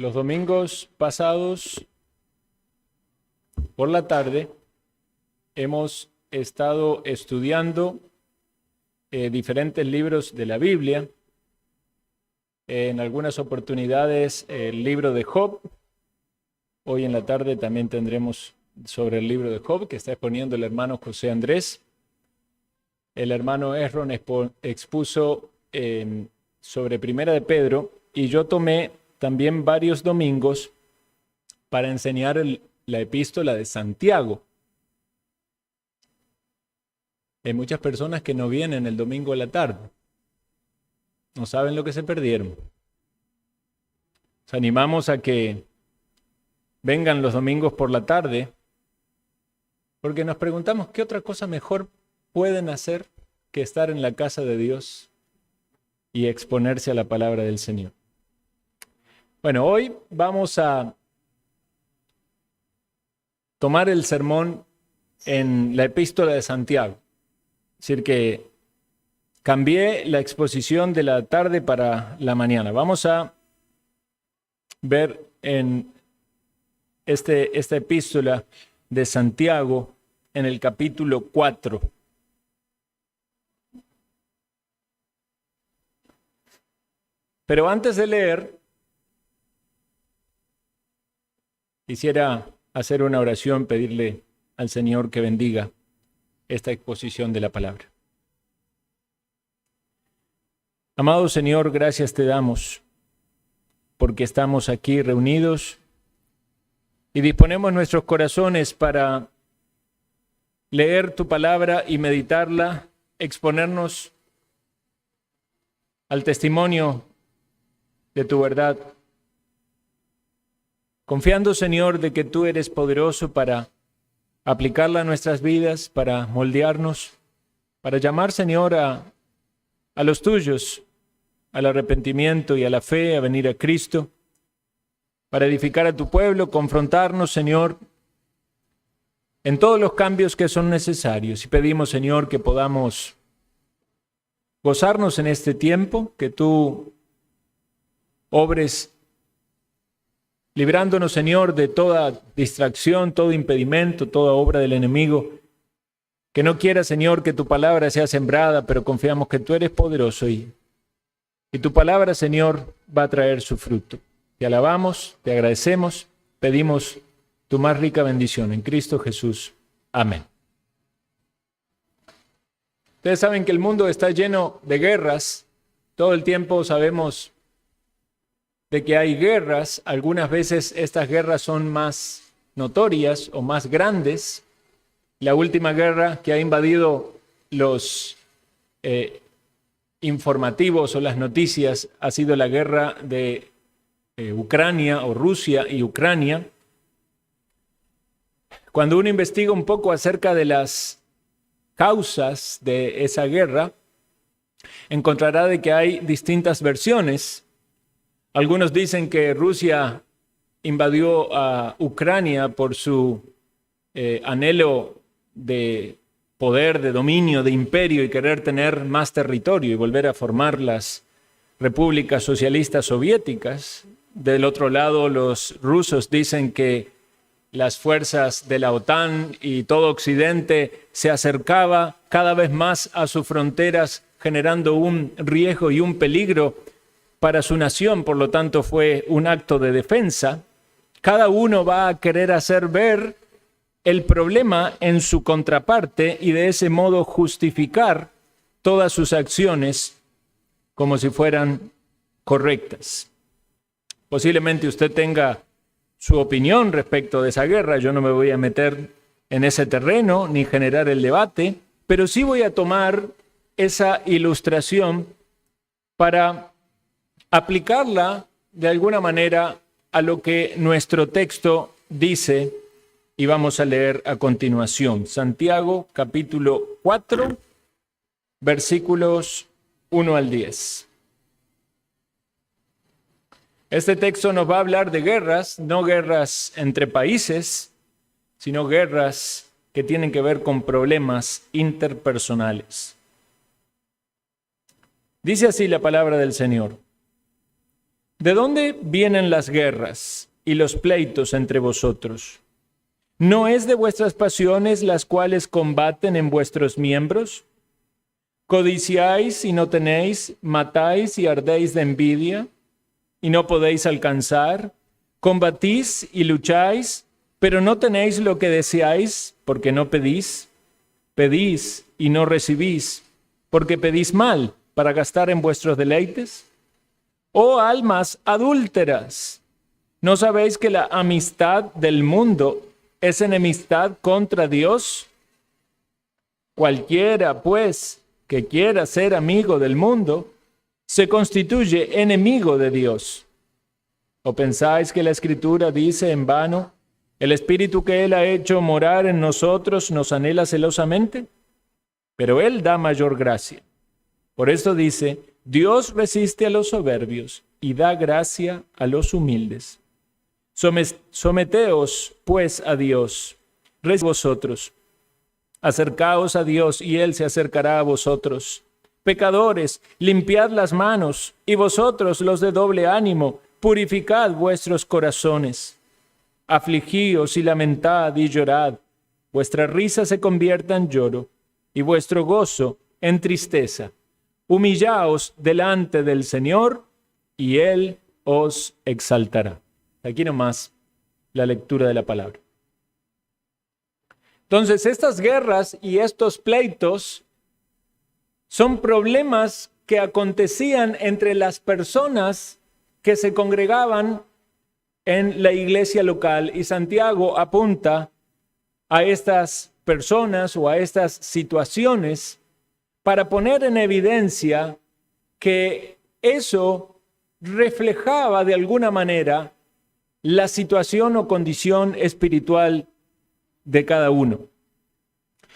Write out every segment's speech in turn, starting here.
Los domingos pasados, por la tarde, hemos estado estudiando diferentes libros de la Biblia. En algunas oportunidades el libro de Job. Hoy en la tarde también tendremos sobre el libro de Job que está exponiendo el hermano José Andrés. El hermano Esron expuso sobre Primera de Pedro, y yo tomé también varios domingos para enseñar la epístola de Santiago. Hay muchas personas que no vienen el domingo a la tarde. No saben lo que se perdieron. Los animamos a que vengan los domingos por la tarde, porque nos preguntamos qué otra cosa mejor pueden hacer que estar en la casa de Dios y exponerse a la palabra del Señor. Bueno, hoy vamos a tomar el sermón en la epístola de Santiago. Es decir, que cambié la exposición de la tarde para la mañana. Vamos a ver en esta epístola de Santiago en el capítulo 4. Pero antes de leer, quisiera hacer una oración, pedirle al Señor que bendiga esta exposición de la palabra. Amado Señor, gracias te damos porque estamos aquí reunidos y disponemos nuestros corazones para leer tu palabra y meditarla, exponernos al testimonio de tu verdad. Confiando, Señor, de que tú eres poderoso para aplicarla a nuestras vidas, para moldearnos, para llamar, Señor, a los tuyos, al arrepentimiento y a la fe, a venir a Cristo, para edificar a tu pueblo, confrontarnos, Señor, en todos los cambios que son necesarios. Y pedimos, Señor, que podamos gozarnos en este tiempo, que tú obres librándonos, Señor, de toda distracción, todo impedimento, toda obra del enemigo, que no quiera, Señor, que tu palabra sea sembrada, pero confiamos que tú eres poderoso y tu palabra, Señor, va a traer su fruto. Te alabamos, te agradecemos, pedimos tu más rica bendición en Cristo Jesús. Amén. Ustedes saben que el mundo está lleno de guerras. Todo el tiempo sabemos de que hay guerras. Algunas veces estas guerras son más notorias o más grandes. La última guerra que ha invadido los informativos o las noticias ha sido la guerra de Ucrania o Rusia y Ucrania. Cuando uno investiga un poco acerca de las causas de esa guerra, encontrará de que hay distintas versiones. Algunos dicen que Rusia invadió a Ucrania por su anhelo de poder, de dominio, de imperio y querer tener más territorio y volver a formar las repúblicas socialistas soviéticas. Del otro lado, los rusos dicen que las fuerzas de la OTAN y todo Occidente se acercaba cada vez más a sus fronteras, generando un riesgo y un peligro para su nación, por lo tanto fue un acto de defensa. Cada uno va a querer hacer ver el problema en su contraparte y de ese modo justificar todas sus acciones como si fueran correctas. Posiblemente usted tenga su opinión respecto de esa guerra. Yo no me voy a meter en ese terreno ni generar el debate, pero sí voy a tomar esa ilustración para aplicarla de alguna manera a lo que nuestro texto dice y vamos a leer a continuación. Santiago capítulo 4, versículos 1 al 10. Este texto nos va a hablar de guerras, no guerras entre países, sino guerras que tienen que ver con problemas interpersonales. Dice así la palabra del Señor. ¿De dónde vienen las guerras y los pleitos entre vosotros? ¿No es de vuestras pasiones las cuales combaten en vuestros miembros? ¿Codiciáis y no tenéis? ¿Matáis y ardéis de envidia y no podéis alcanzar? ¿Combatís y lucháis, pero no tenéis lo que deseáis porque no pedís? ¿Pedís y no recibís porque pedís mal para gastar en vuestros deleites? Oh almas adúlteras, ¿no sabéis que la amistad del mundo es enemistad contra Dios? Cualquiera, pues, que quiera ser amigo del mundo, se constituye enemigo de Dios. ¿O pensáis que la Escritura dice en vano, el Espíritu que Él ha hecho morar en nosotros nos anhela celosamente? Pero Él da mayor gracia. Por esto dice, Dios resiste a los soberbios y da gracia a los humildes. Someteos, pues, a Dios, vosotros. Acercaos a Dios y Él se acercará a vosotros. Pecadores, limpiad las manos, y vosotros, los de doble ánimo, purificad vuestros corazones. Afligíos y lamentad y llorad. Vuestra risa se convierta en lloro, y vuestro gozo en tristeza. Humillaos delante del Señor, y Él os exaltará. Aquí nomás la lectura de la palabra. Entonces, estas guerras y estos pleitos son problemas que acontecían entre las personas que se congregaban en la iglesia local, y Santiago apunta a estas personas o a estas situaciones para poner en evidencia que eso reflejaba de alguna manera la situación o condición espiritual de cada uno.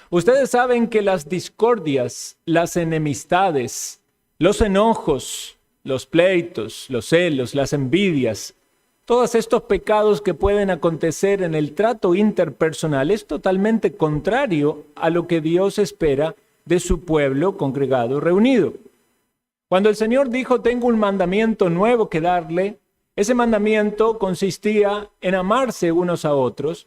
Ustedes saben que las discordias, las enemistades, los enojos, los pleitos, los celos, las envidias, todos estos pecados que pueden acontecer en el trato interpersonal es totalmente contrario a lo que Dios espera de su pueblo congregado reunido. Cuando el Señor dijo, tengo un mandamiento nuevo que darle, ese mandamiento consistía en amarse unos a otros,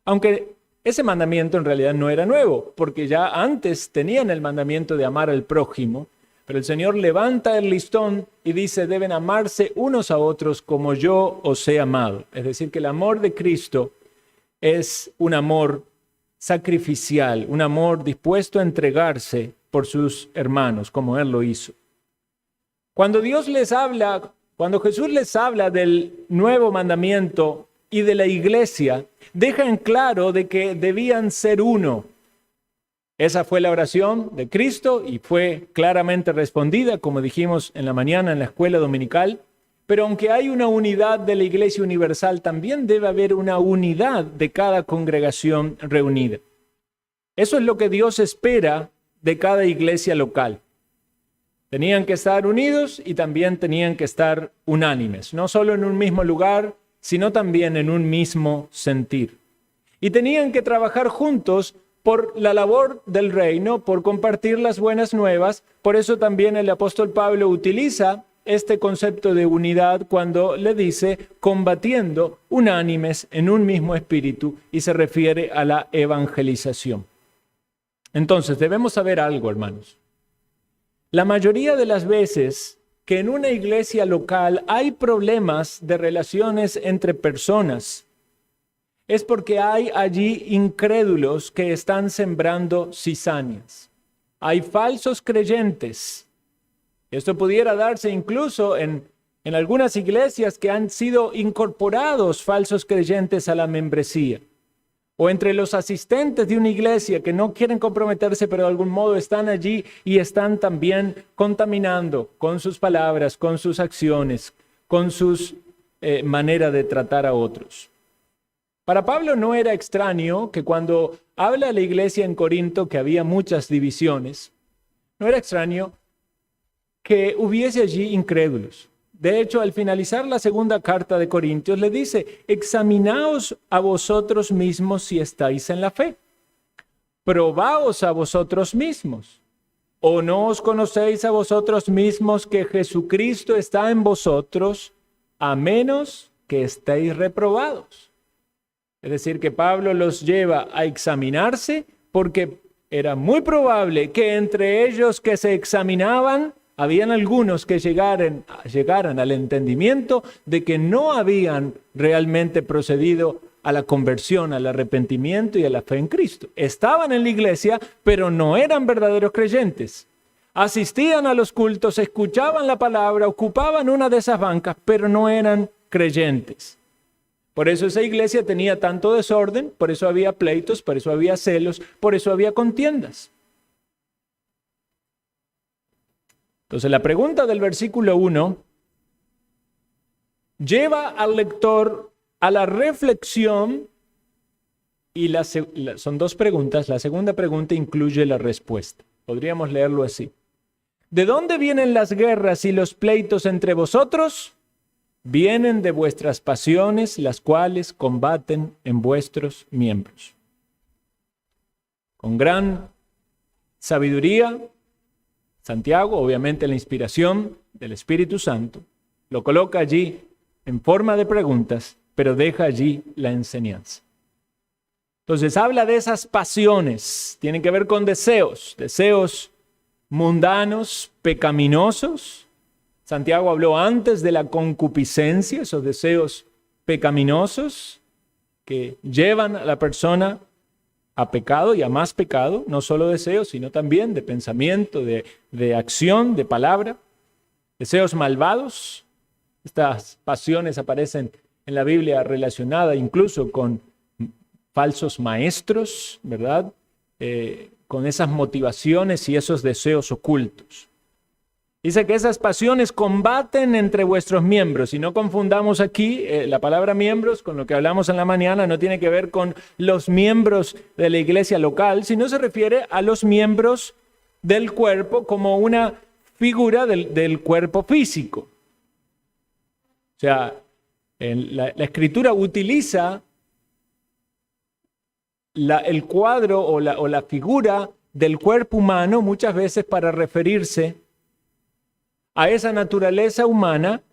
aunque ese mandamiento en realidad no era nuevo, porque ya antes tenían el mandamiento de amar al prójimo, pero el Señor levanta el listón y dice, deben amarse unos a otros como yo os he amado. Es decir, que el amor de Cristo es un amor sacrificial, un amor dispuesto a entregarse por sus hermanos, como Él lo hizo. Cuando Jesús les habla del nuevo mandamiento y de la iglesia, deja en claro de que debían ser uno. Esa fue la oración de Cristo y fue claramente respondida, como dijimos en la mañana en la escuela dominical. Pero aunque hay una unidad de la Iglesia Universal, también debe haber una unidad de cada congregación reunida. Eso es lo que Dios espera de cada iglesia local. Tenían que estar unidos y también tenían que estar unánimes, no solo en un mismo lugar, sino también en un mismo sentir. Y tenían que trabajar juntos por la labor del reino, por compartir las buenas nuevas. Por eso también el apóstol Pablo utiliza este concepto de unidad cuando le dice combatiendo unánimes en un mismo espíritu, y se refiere a la evangelización. Entonces debemos saber algo, hermanos. La mayoría de las veces que en una iglesia local hay problemas de relaciones entre personas, es porque hay allí incrédulos que están sembrando cizañas. Hay falsos creyentes. Esto pudiera darse incluso en algunas iglesias que han sido incorporados falsos creyentes a la membresía. O entre los asistentes de una iglesia que no quieren comprometerse, pero de algún modo están allí y están también contaminando con sus palabras, con sus acciones, con sus manera de tratar a otros. Para Pablo no era extraño que cuando habla a la iglesia en Corinto que había muchas divisiones, no era extraño que hubiese allí incrédulos. De hecho, al finalizar la segunda carta de Corintios, le dice, examinaos a vosotros mismos si estáis en la fe. Probaos a vosotros mismos. ¿O no os conocéis a vosotros mismos que Jesucristo está en vosotros, a menos que estéis reprobados. Es decir, que Pablo los lleva a examinarse porque era muy probable que entre ellos que se examinaban, habían algunos que llegaran al entendimiento de que no habían realmente procedido a la conversión, al arrepentimiento y a la fe en Cristo. Estaban en la iglesia, pero no eran verdaderos creyentes. Asistían a los cultos, escuchaban la palabra, ocupaban una de esas bancas, pero no eran creyentes. Por eso esa iglesia tenía tanto desorden, por eso había pleitos, por eso había celos, por eso había contiendas. Entonces la pregunta del versículo 1 lleva al lector a la reflexión y son dos preguntas. La segunda pregunta incluye la respuesta. Podríamos leerlo así. ¿De dónde vienen las guerras y los pleitos entre vosotros? Vienen de vuestras pasiones, las cuales combaten en vuestros miembros. Con gran sabiduría, Santiago, obviamente la inspiración del Espíritu Santo, lo coloca allí en forma de preguntas, pero deja allí la enseñanza. Entonces habla de esas pasiones, tienen que ver con deseos mundanos, pecaminosos. Santiago habló antes de la concupiscencia, esos deseos pecaminosos que llevan a la persona a pecado y a más pecado, no solo deseos, sino también de pensamiento, de acción, de palabra, deseos malvados. Estas pasiones aparecen en la Biblia relacionadas incluso con falsos maestros, ¿verdad? Con esas motivaciones y esos deseos ocultos. Dice que esas pasiones combaten entre vuestros miembros. Y no confundamos aquí la palabra miembros con lo que hablamos en la mañana. No tiene que ver con los miembros de la iglesia local, sino se refiere a los miembros del cuerpo como una figura del cuerpo físico. O sea, la Escritura utiliza el cuadro o la figura del cuerpo humano muchas veces para referirse a esa naturaleza humana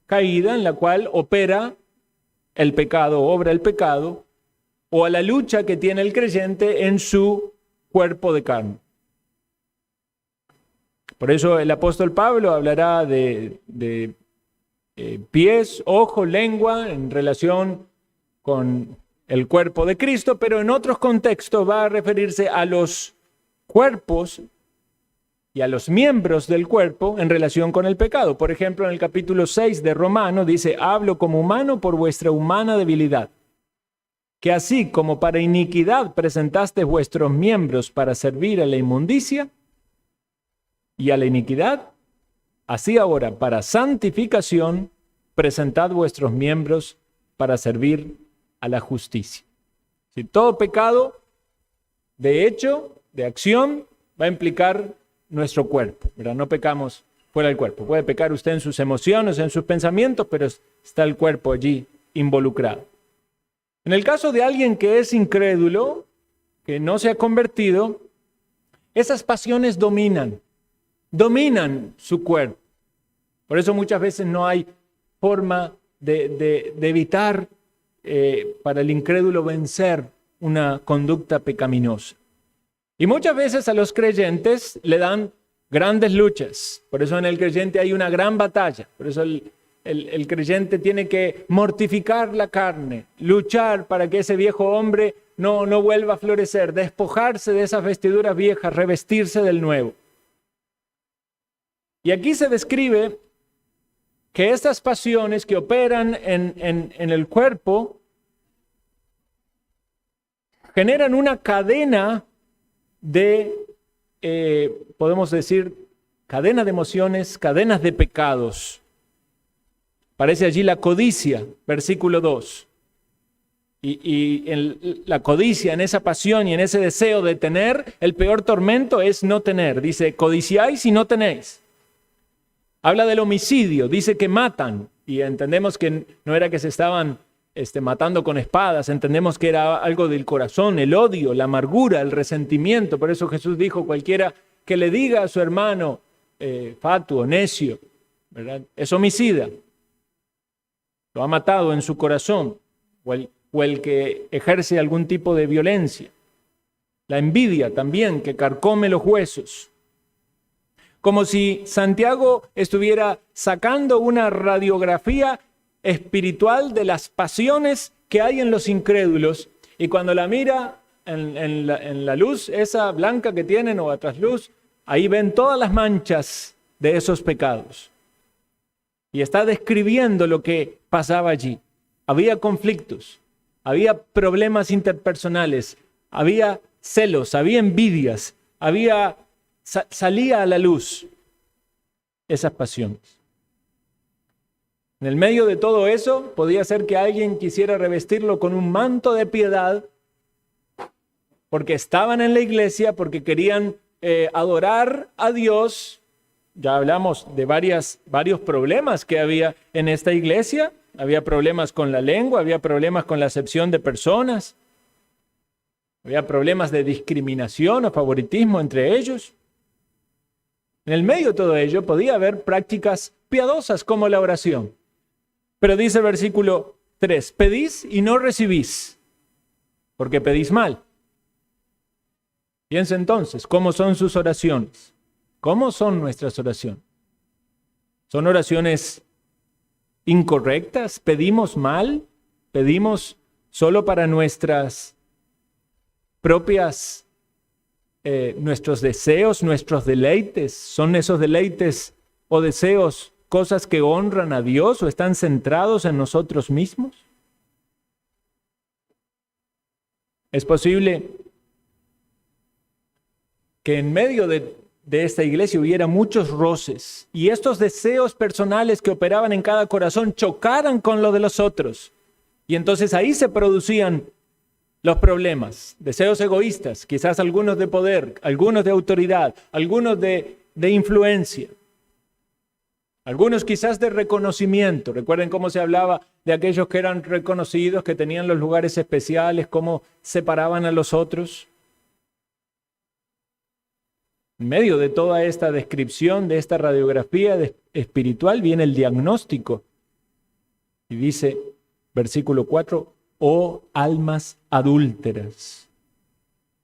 caída en la cual opera el pecado, obra el pecado, o a la lucha que tiene el creyente en su cuerpo de carne. Por eso el apóstol Pablo hablará de pies, ojos, lengua en relación con el cuerpo de Cristo, pero en otros contextos va a referirse a los cuerpos y a los miembros del cuerpo en relación con el pecado. Por ejemplo, en el capítulo 6 de Romanos dice: hablo como humano por vuestra humana debilidad, que así como para iniquidad presentasteis vuestros miembros para servir a la inmundicia y a la iniquidad, así ahora para santificación presentad vuestros miembros para servir a la justicia. Si todo pecado de hecho, de acción, va a implicar nuestro cuerpo, ¿verdad? No pecamos fuera del cuerpo. Puede pecar usted en sus emociones, en sus pensamientos, pero está el cuerpo allí involucrado. En el caso de alguien que es incrédulo, que no se ha convertido, esas pasiones dominan su cuerpo. Por eso muchas veces no hay forma de evitar para el incrédulo vencer una conducta pecaminosa. Y muchas veces a los creyentes le dan grandes luchas. Por eso en el creyente hay una gran batalla. Por eso el creyente tiene que mortificar la carne, luchar para que ese viejo hombre no vuelva a florecer, despojarse de esas vestiduras viejas, revestirse del nuevo. Y aquí se describe que estas pasiones que operan en el cuerpo generan una cadena podemos decir, cadena de emociones, cadenas de pecados. Aparece allí la codicia, versículo 2. Y en la codicia, en esa pasión y en ese deseo de tener, el peor tormento es no tener. Dice, codiciáis y no tenéis. Habla del homicidio, dice que matan. Y entendemos que no era que se estaban matando con espadas, entendemos que era algo del corazón, el odio, la amargura, el resentimiento. Por eso Jesús dijo, cualquiera que le diga a su hermano fatuo, necio, ¿verdad?, es homicida. lo ha matado en su corazón, o el que ejerce algún tipo de violencia. La envidia también, que carcome los huesos. Como si Santiago estuviera sacando una radiografía espiritual de las pasiones que hay en los incrédulos, y cuando la mira en la luz esa blanca que tienen o a trasluz, ahí ven todas las manchas de esos pecados. Y está describiendo lo que pasaba allí. Había conflictos, había problemas interpersonales, había celos, había envidias, salía a la luz esas pasiones. En el medio de todo eso, podía ser que alguien quisiera revestirlo con un manto de piedad, porque estaban en la iglesia, porque querían adorar a Dios. Ya hablamos de varios problemas que había en esta iglesia. Había problemas con la lengua, había problemas con la acepción de personas, había problemas de discriminación o favoritismo entre ellos. En el medio de todo ello podía haber prácticas piadosas como la oración. Pero dice el versículo 3, pedís y no recibís, porque pedís mal. Piensa entonces, ¿cómo son sus oraciones? ¿Cómo son nuestras oraciones? ¿Son oraciones incorrectas? ¿Pedimos mal? ¿Pedimos solo para nuestras propias, nuestros deseos, nuestros deleites? ¿Son esos deleites o deseos cosas que honran a Dios o están centrados en nosotros mismos? Es posible que en medio de esta iglesia hubiera muchos roces y estos deseos personales que operaban en cada corazón chocaran con los de los otros. Y entonces ahí se producían los problemas, deseos egoístas, quizás algunos de poder, algunos de autoridad, algunos de influencia, algunos quizás de reconocimiento. Recuerden cómo se hablaba de aquellos que eran reconocidos, que tenían los lugares especiales, cómo separaban a los otros. En medio de toda esta descripción, de esta radiografía espiritual, viene el diagnóstico. Y dice, versículo 4, oh almas adúlteras.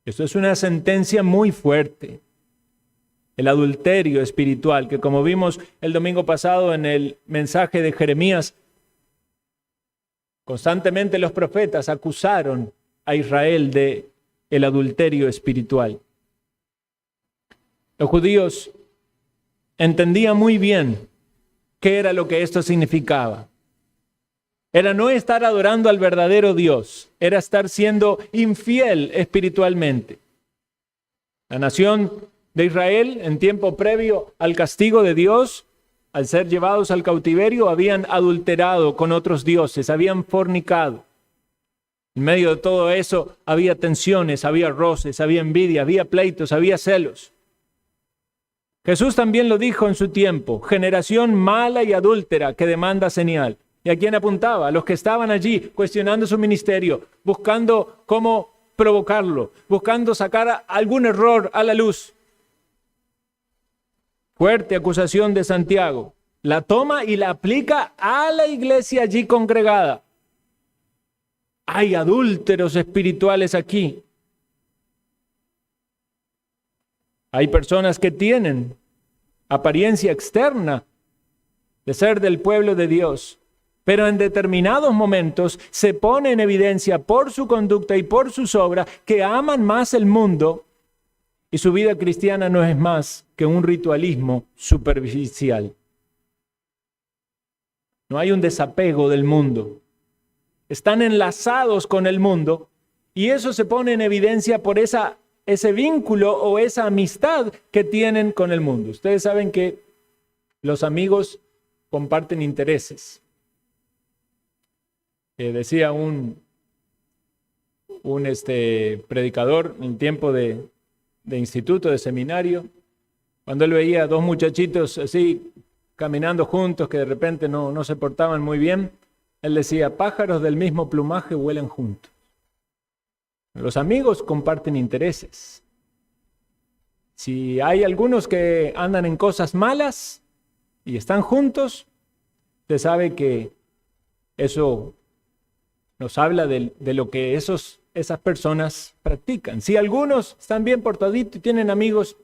Esto es una sentencia muy fuerte. El adulterio espiritual, que como vimos el domingo pasado en el mensaje de Jeremías, constantemente los profetas acusaron a Israel de el adulterio espiritual. Los judíos entendían muy bien qué era lo que esto significaba. Era no estar adorando al verdadero Dios, era estar siendo infiel espiritualmente. La nación de Israel, en tiempo previo al castigo de Dios, al ser llevados al cautiverio, habían adulterado con otros dioses, habían fornicado. En medio de todo eso había tensiones, había roces, había envidia, había pleitos, había celos. Jesús también lo dijo en su tiempo, generación mala y adúltera que demanda señal. ¿Y a quién apuntaba? A los que estaban allí cuestionando su ministerio, buscando cómo provocarlo, buscando sacar algún error a la luz. Fuerte acusación de Santiago. La toma y la aplica a la iglesia allí congregada. Hay adúlteros espirituales aquí. Hay personas que tienen apariencia externa de ser del pueblo de Dios, pero en determinados momentos se pone en evidencia por su conducta y por sus obras que aman más el mundo y su vida cristiana no es más que un ritualismo superficial. No hay un desapego del mundo. Están enlazados con el mundo y eso se pone en evidencia por ese vínculo o esa amistad que tienen con el mundo. Ustedes saben que los amigos comparten intereses. Decía un predicador en tiempo de instituto, de seminario, cuando él veía a dos muchachitos así caminando juntos que de repente no se portaban muy bien, él decía, pájaros del mismo plumaje vuelan juntos. Los amigos comparten intereses. Si hay algunos que andan en cosas malas y están juntos, usted sabe que Eso nos habla de lo que esas personas practican. Si algunos están bien portaditos y tienen amigos,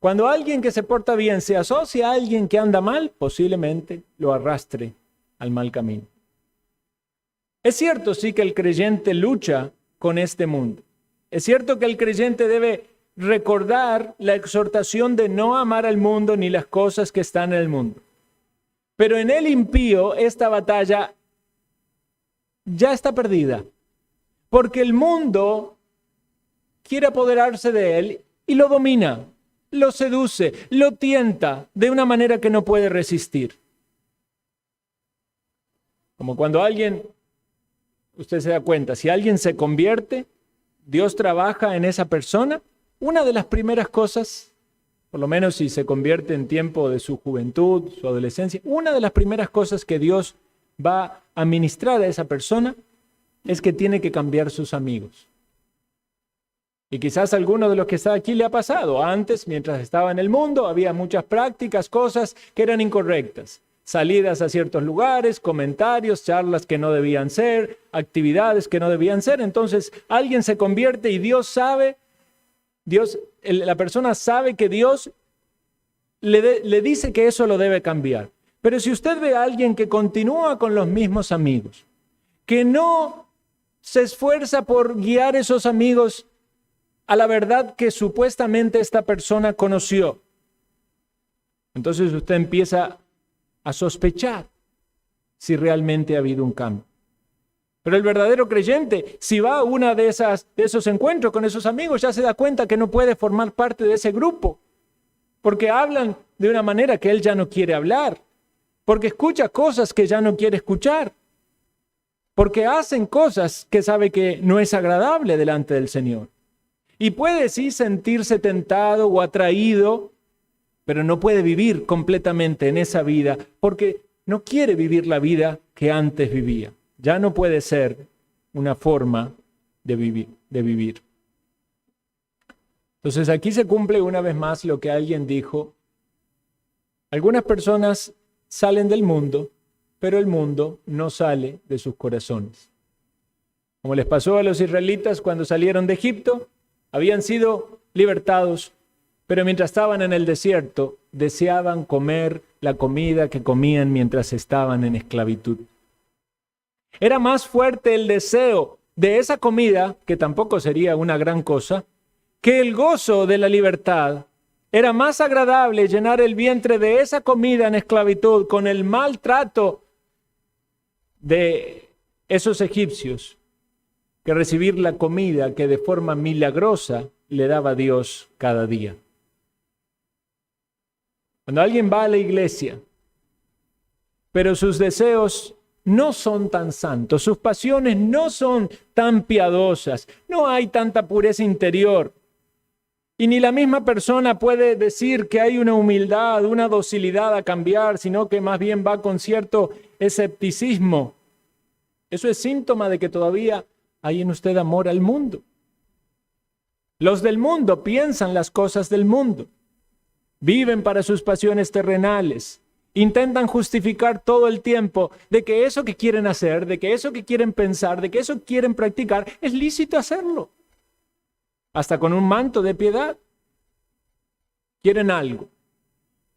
cuando alguien que se porta bien se asocia a alguien que anda mal, posiblemente lo arrastre al mal camino. Es cierto, sí, que el creyente lucha con este mundo. Es cierto que el creyente debe recordar la exhortación de no amar al mundo ni las cosas que están en el mundo. Pero en el impío esta batalla ya está perdida, porque el mundo quiere apoderarse de él y lo domina, lo seduce, lo tienta de una manera que no puede resistir. Como cuando usted se da cuenta, si alguien se convierte, Dios trabaja en esa persona, una de las primeras cosas, por lo menos si se convierte en tiempo de su juventud, su adolescencia, una de las primeras cosas que Dios va a ministrar a esa persona es que tiene que cambiar sus amigos. Y quizás a alguno de los que está aquí le ha pasado. Antes, mientras estaba en el mundo, había muchas prácticas, cosas que eran incorrectas. Salidas a ciertos lugares, comentarios, charlas que no debían ser, actividades que no debían ser. Entonces, alguien se convierte y la persona sabe que Dios le dice que eso lo debe cambiar. Pero si usted ve a alguien que continúa con los mismos amigos, que no se esfuerza por guiar esos amigos a la verdad que supuestamente esta persona conoció, entonces usted empieza a sospechar si realmente ha habido un cambio. Pero el verdadero creyente, si va a una de esos encuentros con esos amigos, ya se da cuenta que no puede formar parte de ese grupo, porque hablan de una manera que él ya no quiere hablar, porque escucha cosas que ya no quiere escuchar, porque hacen cosas que sabe que no es agradable delante del Señor. Y puede sí sentirse tentado o atraído, pero no puede vivir completamente en esa vida, porque no quiere vivir la vida que antes vivía. Ya no puede ser una forma de vivir. Entonces aquí se cumple una vez más lo que alguien dijo. Algunas personas salen del mundo, pero el mundo no sale de sus corazones. Como les pasó a los israelitas cuando salieron de Egipto, habían sido libertados, pero mientras estaban en el desierto, deseaban comer la comida que comían mientras estaban en esclavitud. Era más fuerte el deseo de esa comida, que tampoco sería una gran cosa, que el gozo de la libertad. Era más agradable llenar el vientre de esa comida en esclavitud con el maltrato de esos egipcios que recibir la comida que de forma milagrosa le daba Dios cada día. Cuando alguien va a la iglesia, pero sus deseos no son tan santos, sus pasiones no son tan piadosas, no hay tanta pureza interior, y ni la misma persona puede decir que hay una humildad, una docilidad a cambiar, sino que más bien va con cierto escepticismo. Eso es síntoma de que todavía hay en usted amor al mundo. Los del mundo piensan las cosas del mundo, viven para sus pasiones terrenales, intentan justificar todo el tiempo de que eso que quieren hacer, de que eso que quieren pensar, de que eso que quieren practicar, es lícito hacerlo. Hasta con un manto de piedad. Quieren algo,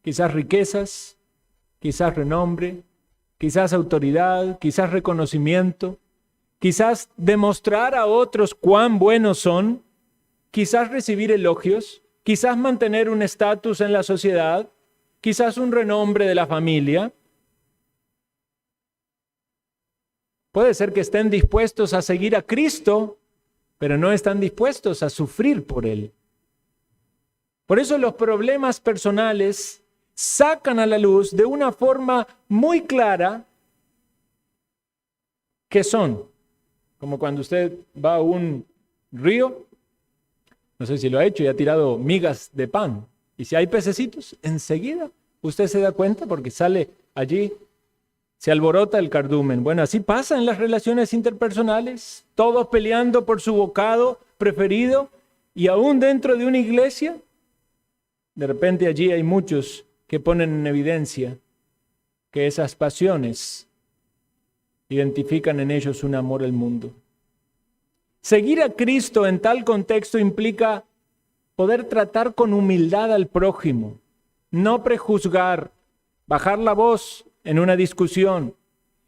quizás riquezas, quizás renombre, quizás autoridad, quizás reconocimiento, quizás demostrar a otros cuán buenos son, quizás recibir elogios, quizás mantener un estatus en la sociedad, quizás un renombre de la familia. Puede ser que estén dispuestos a seguir a Cristo, pero no están dispuestos a sufrir por Él. Por eso los problemas personales sacan a la luz de una forma muy clara qué son. Como cuando usted va a un río, no sé si lo ha hecho y ha tirado migas de pan. Y si hay pececitos, enseguida usted se da cuenta porque sale allí, se alborota el cardumen. Bueno, así pasa en las relaciones interpersonales, todos peleando por su bocado preferido, y aún dentro de una iglesia, de repente allí hay muchos que ponen en evidencia que esas pasiones identifican en ellos un amor al mundo. Seguir a Cristo en tal contexto implica poder tratar con humildad al prójimo, no prejuzgar, bajar la voz en una discusión,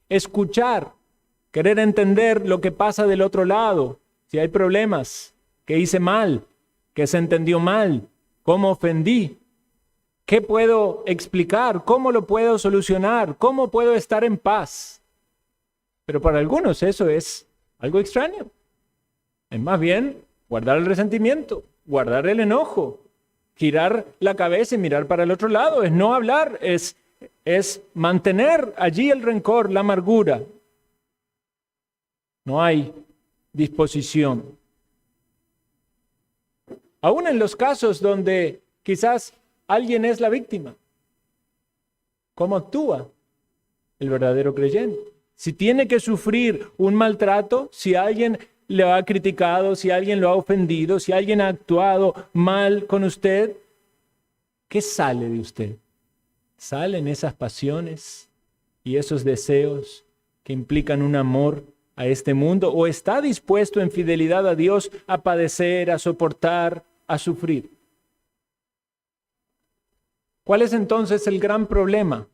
escuchar, querer entender lo que pasa del otro lado, si hay problemas, qué hice mal, qué se entendió mal, cómo ofendí, qué puedo explicar, cómo lo puedo solucionar, cómo puedo estar en paz. Pero para algunos eso es algo extraño. Es más bien guardar el resentimiento, guardar el enojo, girar la cabeza y mirar para el otro lado, es no hablar, es mantener allí el rencor, la amargura. No hay disposición. Aún en los casos donde quizás alguien es la víctima, ¿cómo actúa el verdadero creyente? Si tiene que sufrir un maltrato, si alguien le ha criticado, si alguien lo ha ofendido, si alguien ha actuado mal con usted, ¿qué sale de usted? ¿Salen esas pasiones y esos deseos que implican un amor a este mundo? ¿O está dispuesto en fidelidad a Dios a padecer, a soportar, a sufrir? ¿Cuál es entonces el gran problema?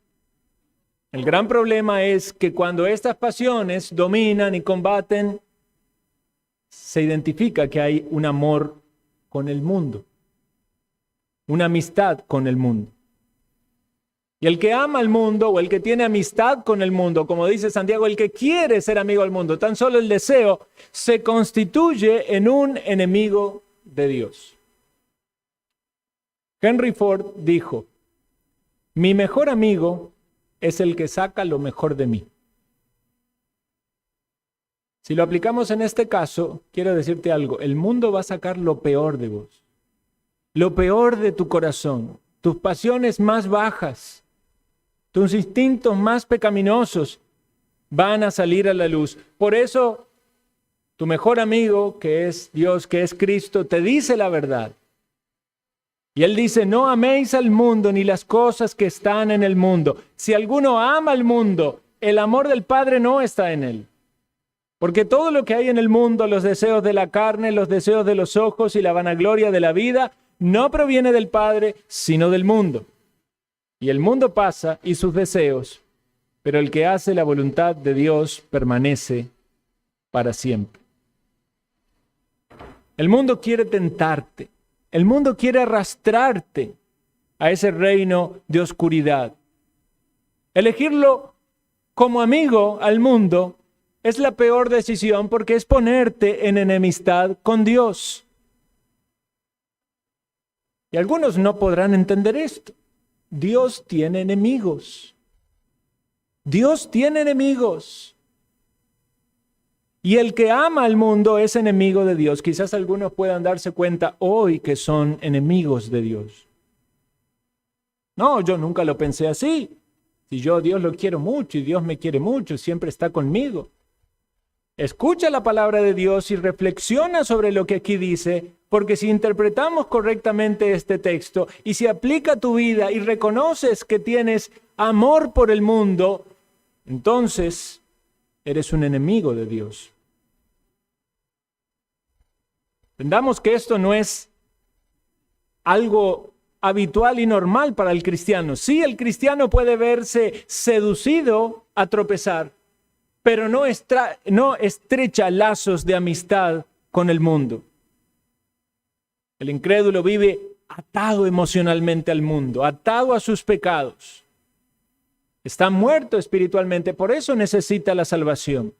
El gran problema es que cuando estas pasiones dominan y combaten, se identifica que hay un amor con el mundo, una amistad con el mundo. Y el que ama al mundo o el que tiene amistad con el mundo, como dice Santiago, el que quiere ser amigo al mundo, tan solo el deseo, se constituye en un enemigo de Dios. Henry Ford dijo, mi mejor amigo es el que saca lo mejor de mí. Si lo aplicamos en este caso, quiero decirte algo, el mundo va a sacar lo peor de vos, lo peor de tu corazón, tus pasiones más bajas, tus instintos más pecaminosos van a salir a la luz. Por eso, tu mejor amigo, que es Dios, que es Cristo, te dice la verdad. Y Él dice, no améis al mundo ni las cosas que están en el mundo. Si alguno ama al mundo, el amor del Padre no está en él. Porque todo lo que hay en el mundo, los deseos de la carne, los deseos de los ojos y la vanagloria de la vida, no proviene del Padre, sino del mundo. Y el mundo pasa y sus deseos, pero el que hace la voluntad de Dios permanece para siempre. El mundo quiere tentarte, el mundo quiere arrastrarte a ese reino de oscuridad. Elegirlo como amigo al mundo es la peor decisión porque es ponerte en enemistad con Dios. Y algunos no podrán entender esto. Dios tiene enemigos. Dios tiene enemigos. Y el que ama al mundo es enemigo de Dios. Quizás algunos puedan darse cuenta hoy que son enemigos de Dios. No, yo nunca lo pensé así. Si yo a Dios lo quiero mucho y Dios me quiere mucho, siempre está conmigo. Escucha la palabra de Dios y reflexiona sobre lo que aquí dice, porque si interpretamos correctamente este texto y si aplica a tu vida y reconoces que tienes amor por el mundo, entonces eres un enemigo de Dios. Entendamos que esto no es algo habitual y normal para el cristiano. Sí, el cristiano puede verse seducido a tropezar, pero no estrecha lazos de amistad con el mundo. El incrédulo vive atado emocionalmente al mundo, atado a sus pecados. Está muerto espiritualmente, por eso necesita la salvación.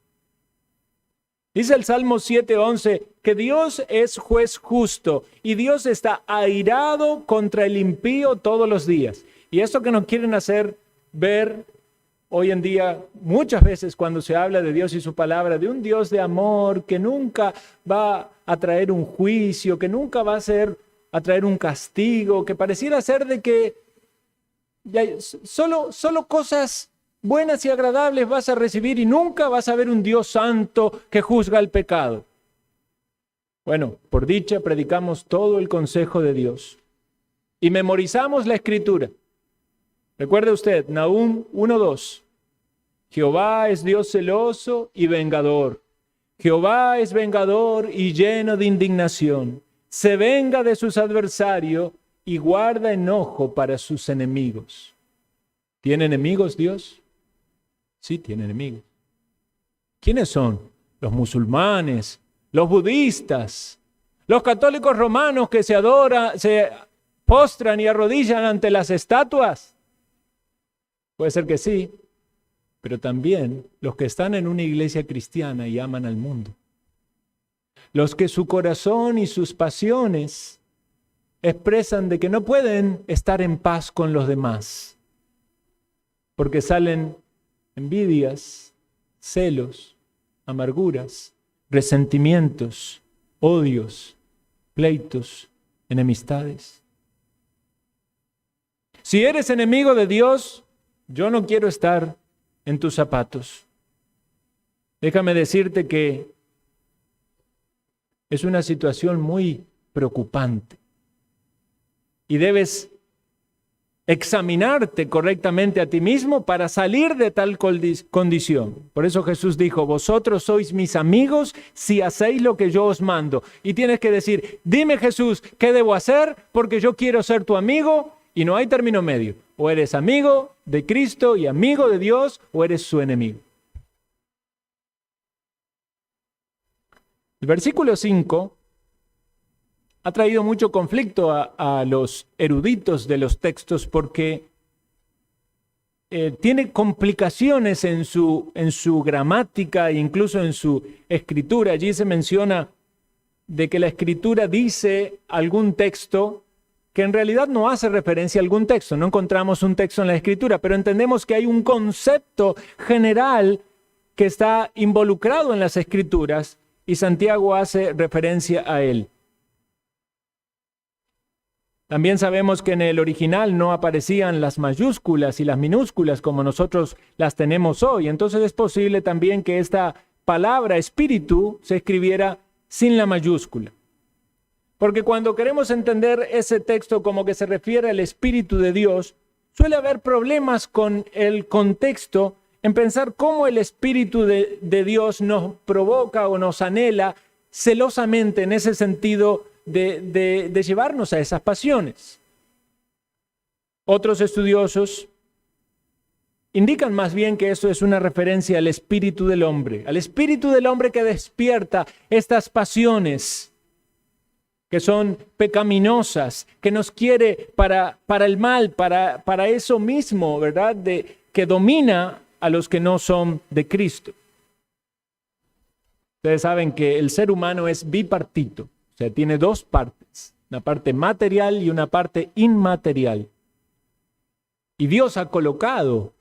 Dice el Salmo 7:11 que Dios es juez justo y Dios está airado contra el impío todos los días. Y esto que nos quieren hacer ver hoy en día, muchas veces cuando se habla de Dios y su palabra, de un Dios de amor que nunca va a traer un juicio, que nunca va a traer un castigo, que pareciera ser de que solo cosas buenas y agradables vas a recibir y nunca vas a ver un Dios santo que juzga el pecado. Bueno, por dicha predicamos todo el consejo de Dios y memorizamos la Escritura. Recuerde usted, Nahum 1:2. Jehová es Dios celoso y vengador. Jehová es vengador y lleno de indignación. Se venga de sus adversarios y guarda enojo para sus enemigos. ¿Tiene enemigos Dios? Sí, tiene enemigos. ¿Quiénes son? Los musulmanes, los budistas, los católicos romanos que se postran y arrodillan ante las estatuas. Puede ser que sí, pero también los que están en una iglesia cristiana y aman al mundo. Los que su corazón y sus pasiones expresan de que no pueden estar en paz con los demás, porque salen envidias, celos, amarguras, resentimientos, odios, pleitos, enemistades. Si eres enemigo de Dios, yo no quiero estar en tus zapatos. Déjame decirte que es una situación muy preocupante y debes examinarte correctamente a ti mismo para salir de tal condición. Por eso Jesús dijo, vosotros sois mis amigos si hacéis lo que yo os mando. Y tienes que decir, dime Jesús, ¿qué debo hacer? Porque yo quiero ser tu amigo y no hay término medio. O eres amigo de Cristo y amigo de Dios o eres su enemigo. El versículo 5 ha traído mucho conflicto a los eruditos de los textos porque tiene complicaciones en su gramática e incluso en su escritura. Allí se menciona de que la escritura dice algún texto que en realidad no hace referencia a algún texto. No encontramos un texto en la escritura, pero entendemos que hay un concepto general que está involucrado en las escrituras y Santiago hace referencia a él. También sabemos que en el original no aparecían las mayúsculas y las minúsculas como nosotros las tenemos hoy. Entonces es posible también que esta palabra espíritu se escribiera sin la mayúscula. Porque cuando queremos entender ese texto como que se refiere al Espíritu de Dios, suele haber problemas con el contexto en pensar cómo el Espíritu de Dios nos provoca o nos anhela celosamente en ese sentido de llevarnos a esas pasiones. Otros estudiosos indican más bien que eso es una referencia al espíritu del hombre que despierta estas pasiones que son pecaminosas, que nos quiere para el mal, para eso mismo, ¿verdad? Que domina a los que no son de Cristo. Ustedes saben que el ser humano es bipartito, o sea, tiene dos partes, una parte material y una parte inmaterial. Y Dios ha colocado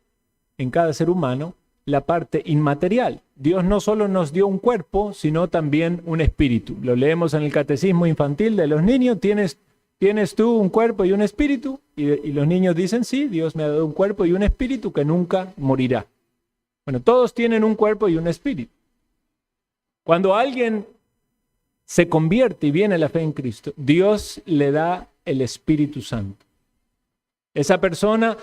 en cada ser humano la parte inmaterial. Dios no solo nos dio un cuerpo, sino también un espíritu. Lo leemos en el catecismo infantil de los niños. ¿Tienes tú un cuerpo y un espíritu? Y los niños dicen, sí, Dios me ha dado un cuerpo y un espíritu que nunca morirá. Bueno, todos tienen un cuerpo y un espíritu. Cuando alguien se convierte y viene a la fe en Cristo, Dios le da el Espíritu Santo. Esa persona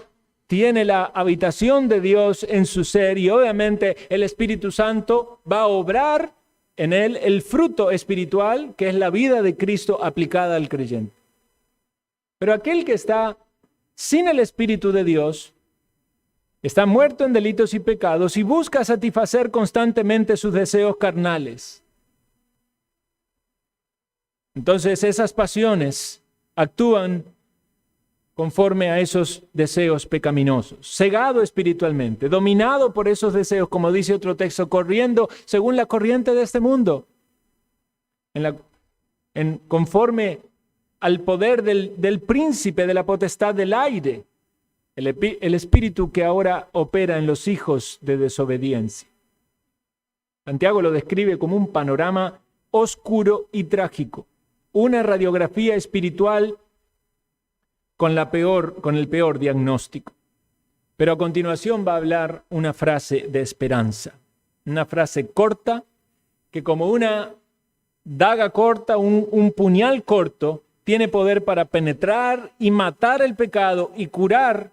tiene la habitación de Dios en su ser y obviamente el Espíritu Santo va a obrar en él el fruto espiritual que es la vida de Cristo aplicada al creyente. Pero aquel que está sin el Espíritu de Dios está muerto en delitos y pecados y busca satisfacer constantemente sus deseos carnales. Entonces esas pasiones actúan conforme a esos deseos pecaminosos, cegado espiritualmente, dominado por esos deseos, como dice otro texto, corriendo según la corriente de este mundo, conforme al poder del príncipe de la potestad del aire, el espíritu que ahora opera en los hijos de desobediencia. Santiago lo describe como un panorama oscuro y trágico, una radiografía espiritual con el peor diagnóstico. Pero a continuación va a hablar una frase de esperanza, una frase corta que como una daga corta, un puñal corto, tiene poder para penetrar y matar el pecado y curar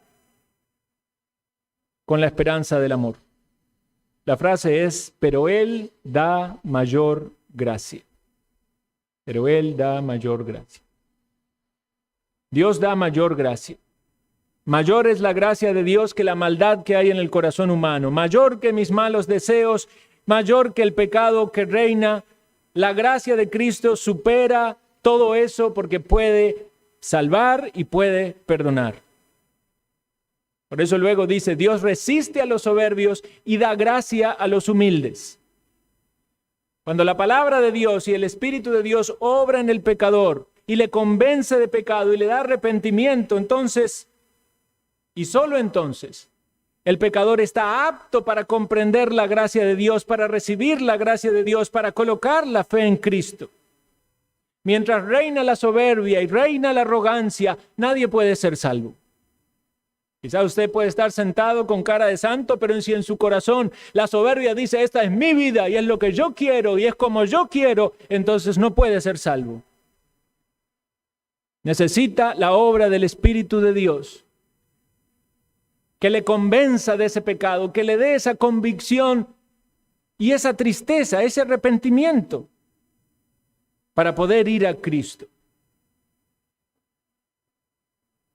con la esperanza del amor. La frase es, pero Él da mayor gracia. Pero Él da mayor gracia. Dios da mayor gracia. Mayor es la gracia de Dios que la maldad que hay en el corazón humano. Mayor que mis malos deseos, mayor que el pecado que reina. La gracia de Cristo supera todo eso porque puede salvar y puede perdonar. Por eso luego dice, Dios resiste a los soberbios y da gracia a los humildes. Cuando la palabra de Dios y el Espíritu de Dios obra en el pecador y le convence de pecado y le da arrepentimiento, entonces, y solo entonces, el pecador está apto para comprender la gracia de Dios, para recibir la gracia de Dios, para colocar la fe en Cristo. Mientras reina la soberbia y reina la arrogancia, nadie puede ser salvo. Quizá usted puede estar sentado con cara de santo, pero si en su corazón la soberbia dice, esta es mi vida y es lo que yo quiero y es como yo quiero, entonces no puede ser salvo. Necesita la obra del Espíritu de Dios, que le convenza de ese pecado, que le dé esa convicción y esa tristeza, ese arrepentimiento, para poder ir a Cristo.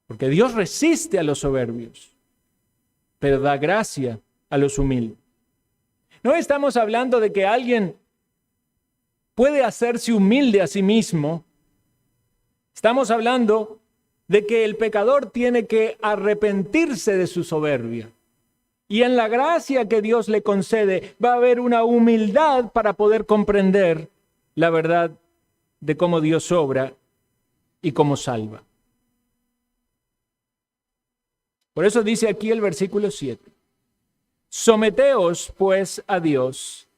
Porque Dios resiste a los soberbios, pero da gracia a los humildes. No estamos hablando de que alguien puede hacerse humilde a sí mismo. Estamos hablando de que el pecador tiene que arrepentirse de su soberbia. Y en la gracia que Dios le concede va a haber una humildad para poder comprender la verdad de cómo Dios obra y cómo salva. Por eso dice aquí el versículo 7. Someteos pues a Dios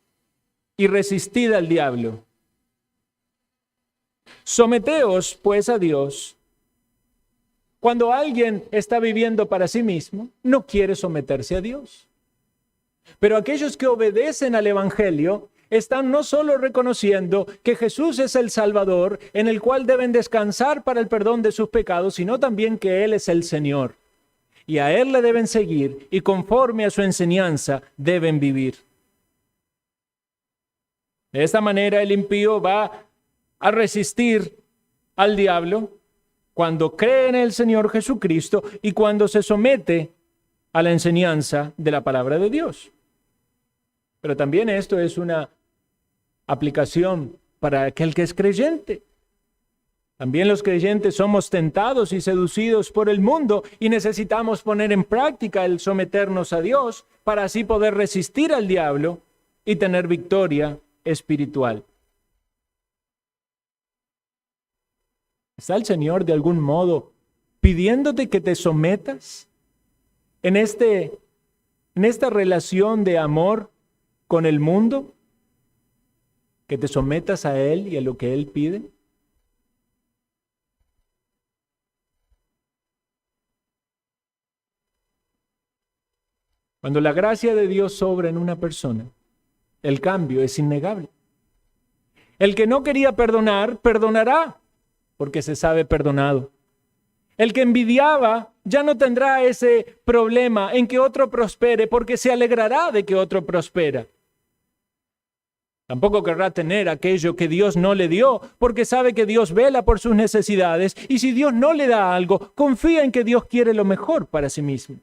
y resistid al diablo. Someteos pues a Dios. Cuando alguien está viviendo para sí mismo, no quiere someterse a Dios. Pero aquellos que obedecen al Evangelio están no solo reconociendo que Jesús es el Salvador, en el cual deben descansar para el perdón de sus pecados, sino también que Él es el Señor. Y a Él le deben seguir y conforme a su enseñanza deben vivir. De esta manera el impío va a resistir al diablo cuando cree en el Señor Jesucristo y cuando se somete a la enseñanza de la palabra de Dios. Pero también esto es una aplicación para aquel que es creyente. También los creyentes somos tentados y seducidos por el mundo y necesitamos poner en práctica el someternos a Dios para así poder resistir al diablo y tener victoria espiritual. ¿Está el Señor de algún modo pidiéndote que te sometas en esta relación de amor con el mundo? ¿Que te sometas a Él y a lo que Él pide? Cuando la gracia de Dios obra en una persona, el cambio es innegable. El que no quería perdonar, perdonará, porque se sabe perdonado. El que envidiaba ya no tendrá ese problema en que otro prospere, porque se alegrará de que otro prospera. Tampoco querrá tener aquello que Dios no le dio, porque sabe que Dios vela por sus necesidades, y si Dios no le da algo, confía en que Dios quiere lo mejor para sí mismo.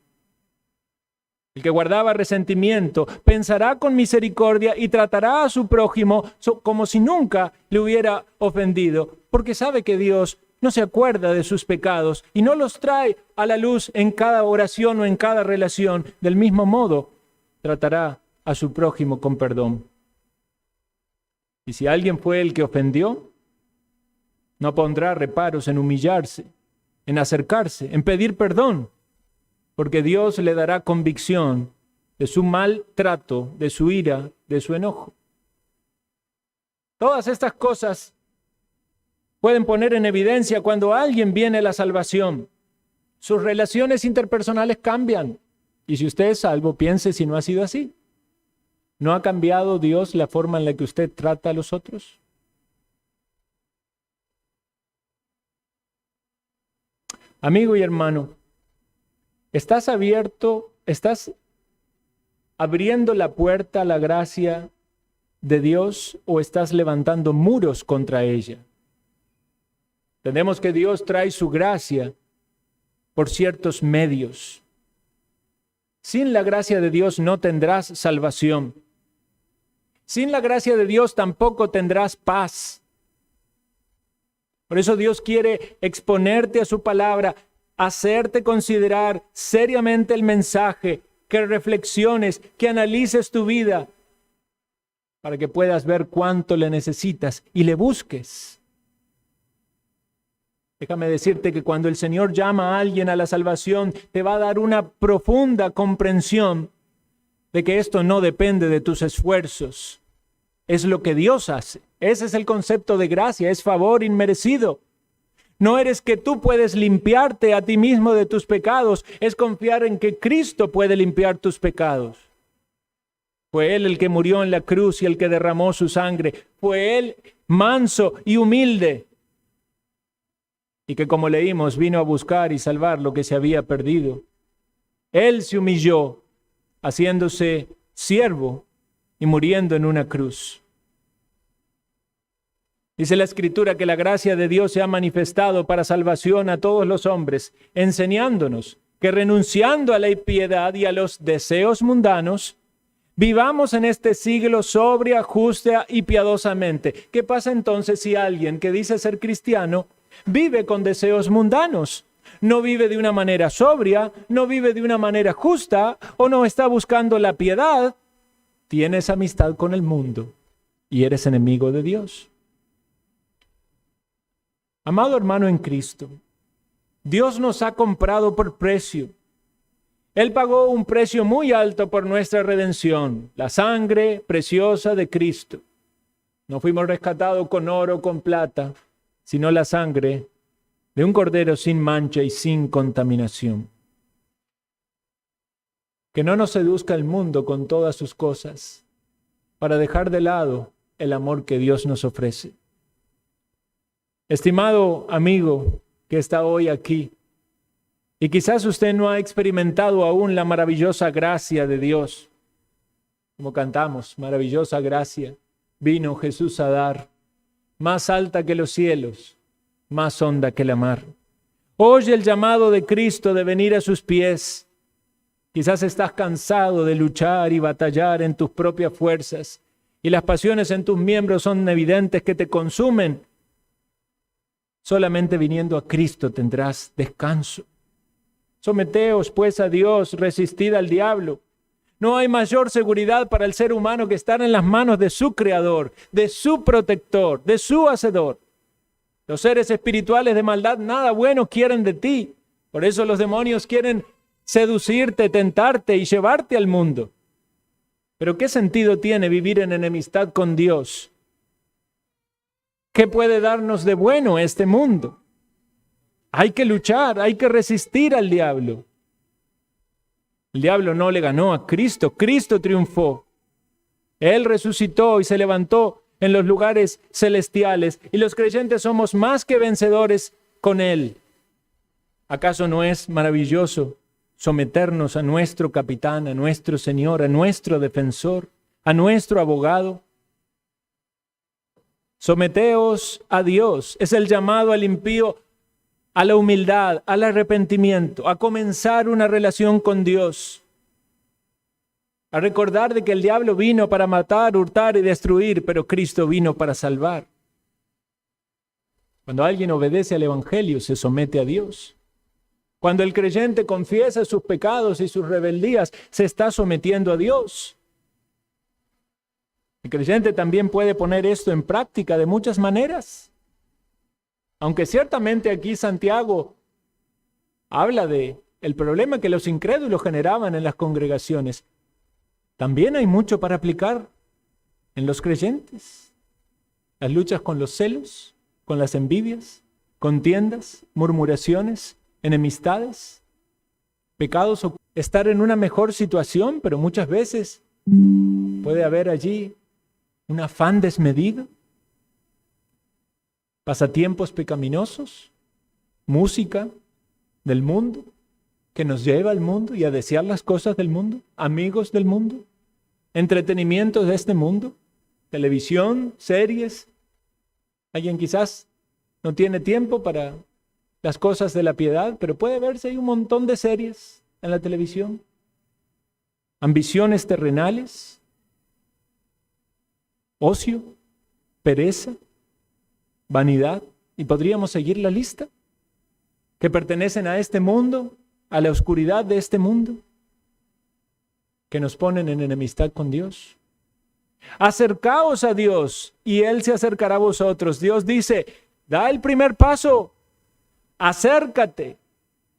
El que guardaba resentimiento pensará con misericordia y tratará a su prójimo como si nunca le hubiera ofendido, porque sabe que Dios no se acuerda de sus pecados y no los trae a la luz en cada oración o en cada relación. Del mismo modo, tratará a su prójimo con perdón. Y si alguien fue el que ofendió, no pondrá reparos en humillarse, en acercarse, en pedir perdón, porque Dios le dará convicción de su mal trato, de su ira, de su enojo. Todas estas cosas pueden poner en evidencia cuando alguien viene a la salvación. Sus relaciones interpersonales cambian. Y si usted es salvo, piense si no ha sido así. ¿No ha cambiado Dios la forma en la que usted trata a los otros? Amigo y hermano, ¿estás abierto? ¿Estás abriendo la puerta a la gracia de Dios o estás levantando muros contra ella? Entendemos que Dios trae su gracia por ciertos medios. Sin la gracia de Dios no tendrás salvación. Sin la gracia de Dios tampoco tendrás paz. Por eso Dios quiere exponerte a su palabra, hacerte considerar seriamente el mensaje, que reflexiones, que analices tu vida, para que puedas ver cuánto le necesitas y le busques. Déjame decirte que cuando el Señor llama a alguien a la salvación, te va a dar una profunda comprensión de que esto no depende de tus esfuerzos. Es lo que Dios hace. Ese es el concepto de gracia, es favor inmerecido. No eres que tú puedes limpiarte a ti mismo de tus pecados, es confiar en que Cristo puede limpiar tus pecados. Fue Él el que murió en la cruz y el que derramó su sangre. Fue Él manso y humilde. Y que, como leímos, vino a buscar y salvar lo que se había perdido. Él se humilló, haciéndose siervo y muriendo en una cruz. Dice la Escritura que la gracia de Dios se ha manifestado para salvación a todos los hombres, enseñándonos que renunciando a la impiedad y a los deseos mundanos, vivamos en este siglo sobria, justa y piadosamente. ¿Qué pasa entonces si alguien que dice ser cristiano vive con deseos mundanos? No vive de una manera sobria, no vive de una manera justa o no está buscando la piedad. Tienes amistad con el mundo y eres enemigo de Dios. Amado hermano en Cristo, Dios nos ha comprado por precio. Él pagó un precio muy alto por nuestra redención, la sangre preciosa de Cristo. No fuimos rescatados con oro, con plata, sino la sangre de un cordero sin mancha y sin contaminación. Que no nos seduzca el mundo con todas sus cosas, para dejar de lado el amor que Dios nos ofrece. Estimado amigo que está hoy aquí, y quizás usted no ha experimentado aún la maravillosa gracia de Dios, como cantamos, maravillosa gracia, vino Jesús a dar, más alta que los cielos, más honda que la mar. Oye el llamado de Cristo de venir a sus pies. Quizás estás cansado de luchar y batallar en tus propias fuerzas, y las pasiones en tus miembros son evidentes que te consumen. Solamente viniendo a Cristo tendrás descanso. Someteos pues a Dios, resistid al diablo. No hay mayor seguridad para el ser humano que estar en las manos de su Creador, de su protector, de su Hacedor. Los seres espirituales de maldad nada bueno quieren de ti. Por eso los demonios quieren seducirte, tentarte y llevarte al mundo. Pero ¿qué sentido tiene vivir en enemistad con Dios? ¿Qué puede darnos de bueno este mundo? Hay que luchar, hay que resistir al diablo. El diablo no le ganó a Cristo, Cristo triunfó. Él resucitó y se levantó en los lugares celestiales y los creyentes somos más que vencedores con Él. ¿Acaso no es maravilloso someternos a nuestro capitán, a nuestro Señor, a nuestro defensor, a nuestro abogado? Someteos a Dios, es el llamado al impío a la humildad, al arrepentimiento, a comenzar una relación con Dios, a recordar de que el diablo vino para matar, hurtar y destruir, pero Cristo vino para salvar. Cuando alguien obedece al Evangelio, se somete a Dios. Cuando el creyente confiesa sus pecados y sus rebeldías, se está sometiendo a Dios. El creyente también puede poner esto en práctica de muchas maneras. Aunque ciertamente aquí Santiago habla de el problema que los incrédulos generaban en las congregaciones, también hay mucho para aplicar en los creyentes. Las luchas con los celos, con las envidias, contiendas, murmuraciones, enemistades, pecados, estar en una mejor situación, pero muchas veces puede haber allí un afán desmedido, pasatiempos pecaminosos, música del mundo, que nos lleva al mundo y a desear las cosas del mundo, amigos del mundo, entretenimientos de este mundo, televisión, series. Alguien quizás no tiene tiempo para las cosas de la piedad, pero puede verse ahí un montón de series en la televisión. Ambiciones terrenales, ocio, pereza, vanidad, y podríamos seguir la lista, que pertenecen a este mundo, a la oscuridad de este mundo, que nos ponen en enemistad con Dios. Acercaos a Dios y Él se acercará a vosotros. Dios dice, da el primer paso, acércate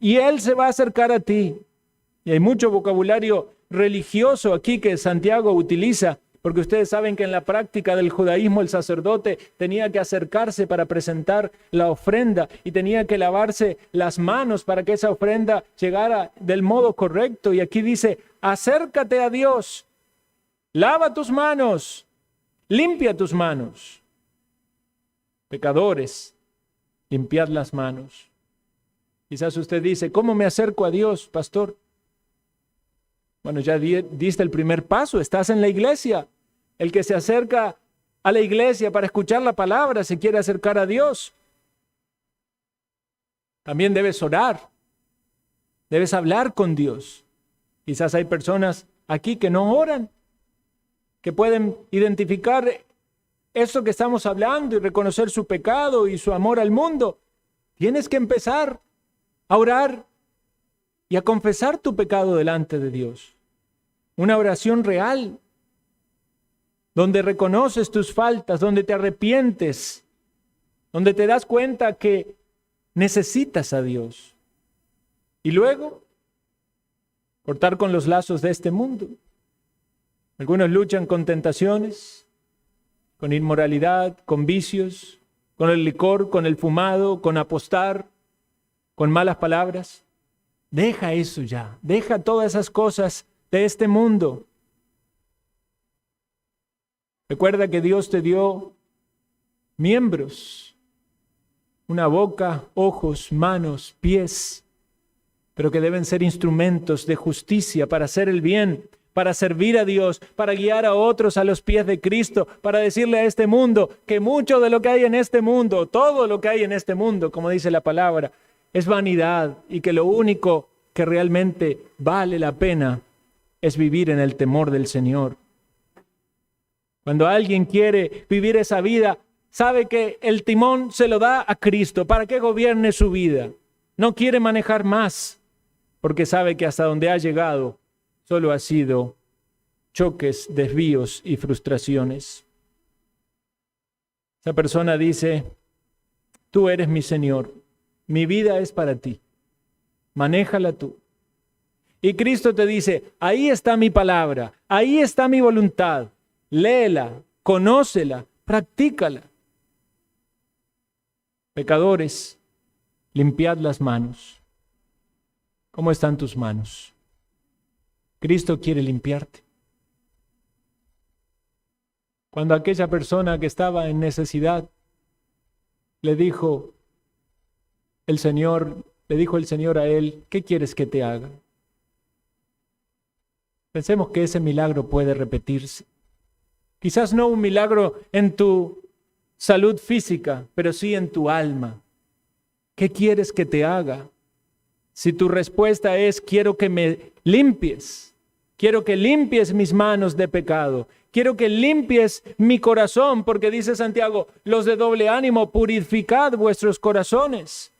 y Él se va a acercar a ti. Y hay mucho vocabulario religioso aquí que Santiago utiliza, porque ustedes saben que en la práctica del judaísmo el sacerdote tenía que acercarse para presentar la ofrenda y tenía que lavarse las manos para que esa ofrenda llegara del modo correcto. Y aquí dice, acércate a Dios, lava tus manos, limpia tus manos. Pecadores, limpiad las manos. Quizás usted dice, ¿cómo me acerco a Dios, pastor? Bueno, ya diste el primer paso, estás en la iglesia. El que se acerca a la iglesia para escuchar la palabra se quiere acercar a Dios. También debes orar, debes hablar con Dios. Quizás hay personas aquí que no oran, que pueden identificar eso que estamos hablando y reconocer su pecado y su amor al mundo. Tienes que empezar a orar y a confesar tu pecado delante de Dios. Una oración real, donde reconoces tus faltas, donde te arrepientes, donde te das cuenta que necesitas a Dios. Y luego, cortar con los lazos de este mundo. Algunos luchan con tentaciones, con inmoralidad, con vicios, con el licor, con el fumado, con apostar, con malas palabras. Deja eso ya, deja todas esas cosas de este mundo. Recuerda que Dios te dio miembros, una boca, ojos, manos, pies, pero que deben ser instrumentos de justicia para hacer el bien, para servir a Dios, para guiar a otros a los pies de Cristo, para decirle a este mundo que mucho de lo que hay en este mundo, todo lo que hay en este mundo, como dice la palabra, es vanidad y que lo único que realmente vale la pena es vivir en el temor del Señor. Cuando alguien quiere vivir esa vida, sabe que el timón se lo da a Cristo para que gobierne su vida. No quiere manejar más, porque sabe que hasta donde ha llegado solo ha sido choques, desvíos y frustraciones. Esa persona dice, tú eres mi Señor, mi vida es para ti, manéjala tú. Y Cristo te dice, ahí está mi palabra, ahí está mi voluntad. Léela, conócela, practícala. Pecadores, limpiad las manos. ¿Cómo están tus manos? Cristo quiere limpiarte. Cuando aquella persona que estaba en necesidad le dijo el Señor a él, ¿qué quieres que te haga? Pensemos que ese milagro puede repetirse. Quizás no un milagro en tu salud física, pero sí en tu alma. ¿Qué quieres que te haga? Si tu respuesta es, quiero que me limpies, quiero que limpies mis manos de pecado, quiero que limpies mi corazón, porque dice Santiago, los de doble ánimo, purificad vuestros corazones.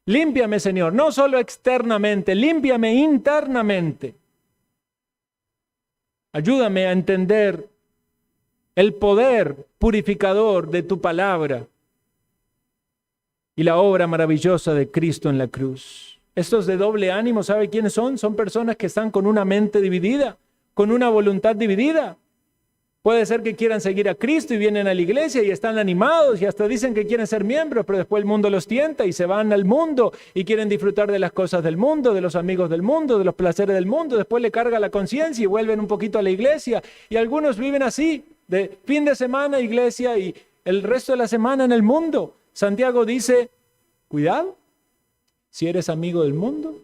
Límpiame, Señor, no solo externamente, límpiame internamente. Ayúdame a entender el poder purificador de tu palabra y la obra maravillosa de Cristo en la cruz. Estos de doble ánimo, ¿sabe quiénes son? Son personas que están con una mente dividida, con una voluntad dividida. Puede ser que quieran seguir a Cristo y vienen a la iglesia y están animados y hasta dicen que quieren ser miembros, pero después el mundo los tienta y se van al mundo y quieren disfrutar de las cosas del mundo, de los amigos del mundo, de los placeres del mundo. Después le carga la conciencia y vuelven un poquito a la iglesia. Y algunos viven así, de fin de semana iglesia y el resto de la semana en el mundo. Santiago dice, cuidado, si eres amigo del mundo,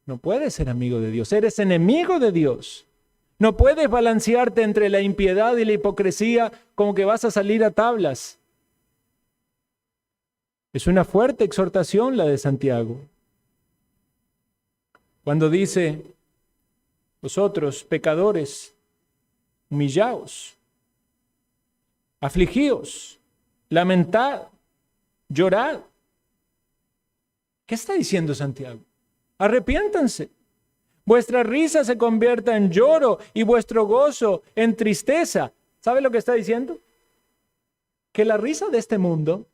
No puedes ser amigo de Dios, eres enemigo de Dios. No puedes balancearte entre la impiedad y la hipocresía como que vas a salir a tablas. Es una fuerte exhortación la de Santiago. Cuando dice, vosotros pecadores, humillaos, afligíos, lamentad, llorad. ¿Qué está diciendo Santiago? Arrepiéntanse. Vuestra risa se convierta en lloro y vuestro gozo en tristeza. ¿Sabe lo que está diciendo? Que la risa de este mundo,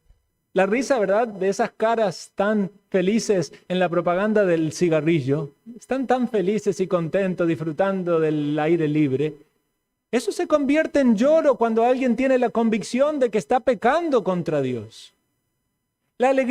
la risa, ¿verdad?, de esas caras tan felices en la propaganda del cigarrillo, están tan felices y contentos disfrutando del aire libre. Eso se convierte en lloro cuando alguien tiene la convicción de que está pecando contra Dios. La alegría